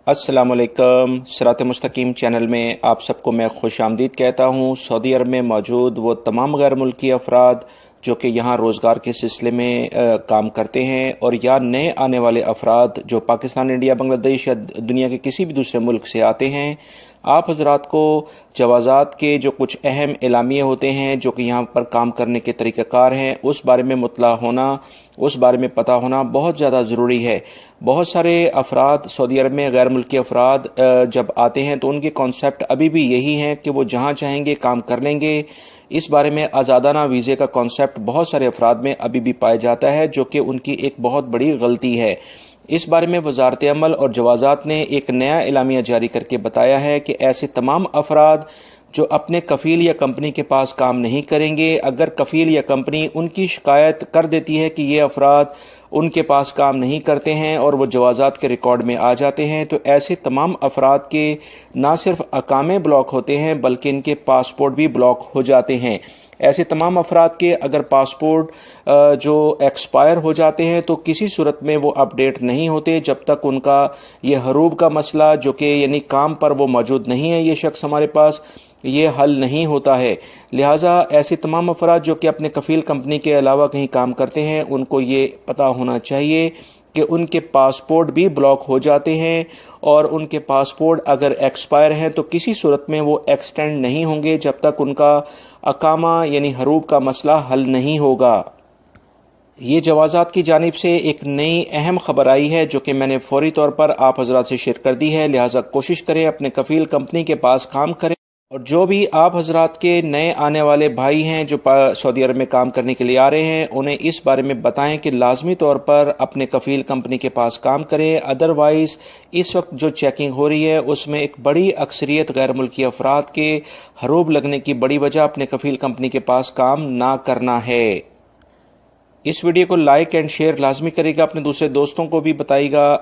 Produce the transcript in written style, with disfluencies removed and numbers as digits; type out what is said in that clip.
अस्सलाम वालेकुम। सिरात मुस्तकीम चैनल में आप सबको मैं खुश आमदीद कहता हूँ। सऊदी अरब में मौजूद वो तमाम गैर मुल्की अफराद जो कि यहाँ रोज़गार के सिलसिले में काम करते हैं, और या नए आने वाले अफराद जो पाकिस्तान, इंडिया, बांग्लादेश या दुनिया के किसी भी दूसरे मुल्क से आते हैं, आप हजरात को जवाज़ात के जो कुछ अहम एलामिये होते हैं जो कि यहाँ पर काम करने के तरीक़ाकार हैं, उस बारे में मुतला होना, उस बारे में पता होना बहुत ज़्यादा ज़रूरी है। बहुत सारे अफराद सऊदी अरब में गैर मुल्की अफराद जब आते हैं तो उनके कॉन्सेप्ट अभी भी यही हैं कि वो जहाँ चाहेंगे काम कर लेंगे। इस बारे में आज़ादाना वीज़े का कॉन्सेप्ट बहुत सारे अफराद में अभी भी पाया जाता है, जो कि उनकी एक बहुत बड़ी गलती है। इस बारे में वजारत अमल और जवाज़ात ने एक नया एलामिया जारी करके बताया है कि ऐसे तमाम अफराद जो अपने कफ़ील या कंपनी के पास काम नहीं करेंगे, अगर कफ़ील या कंपनी उनकी शिकायत कर देती है कि ये अफराद उनके पास काम नहीं करते हैं और वो जवाज़ात के रिकॉर्ड में आ जाते हैं, तो ऐसे तमाम अफराद के ना सिर्फ अकामे ब्लॉक होते हैं बल्कि इनके पासपोर्ट भी ब्लॉक हो जाते हैं। ऐसे तमाम अफराद के अगर पासपोर्ट जो एक्सपायर हो जाते हैं तो किसी सूरत में वो अपडेट नहीं होते जब तक उनका ये हरूब का मसला, जो कि यानी काम पर वो मौजूद नहीं है, ये शख्स हमारे पास, ये हल नहीं होता है। लिहाजा ऐसे तमाम अफराद जो कि अपने कफ़ील कंपनी के अलावा कहीं काम करते हैं, उनको ये पता होना चाहिए कि उनके पासपोर्ट भी ब्लॉक हो जाते हैं, और उनके पासपोर्ट अगर एक्सपायर हैं तो किसी सूरत में वो एक्सटेंड नहीं होंगे जब तक उनका अकामा यानी हरूब का मसला हल नहीं होगा। ये जवाज़ात की जानिब से एक नई अहम खबर आई है जो कि मैंने फौरी तौर पर आप हजरात से शेयर कर दी है। लिहाजा कोशिश करें अपने कफ़ील कंपनी के पास काम करें, और जो भी आप हजरात के नए आने वाले भाई हैं जो सऊदी अरब में काम करने के लिए आ रहे हैं, उन्हें इस बारे में बताएं कि लाजमी तौर पर अपने कफ़ील कंपनी के पास काम करें। अदरवाइज़ इस वक्त जो चेकिंग हो रही है उसमें एक बड़ी अक्सरियत गैर मुल्की अफराद के हरूब लगने की बड़ी वजह अपने कफ़ील कंपनी के पास काम ना करना है। इस वीडियो को लाइक एंड शेयर लाजमी करेगा, अपने दूसरे दोस्तों को भी बताइएगा।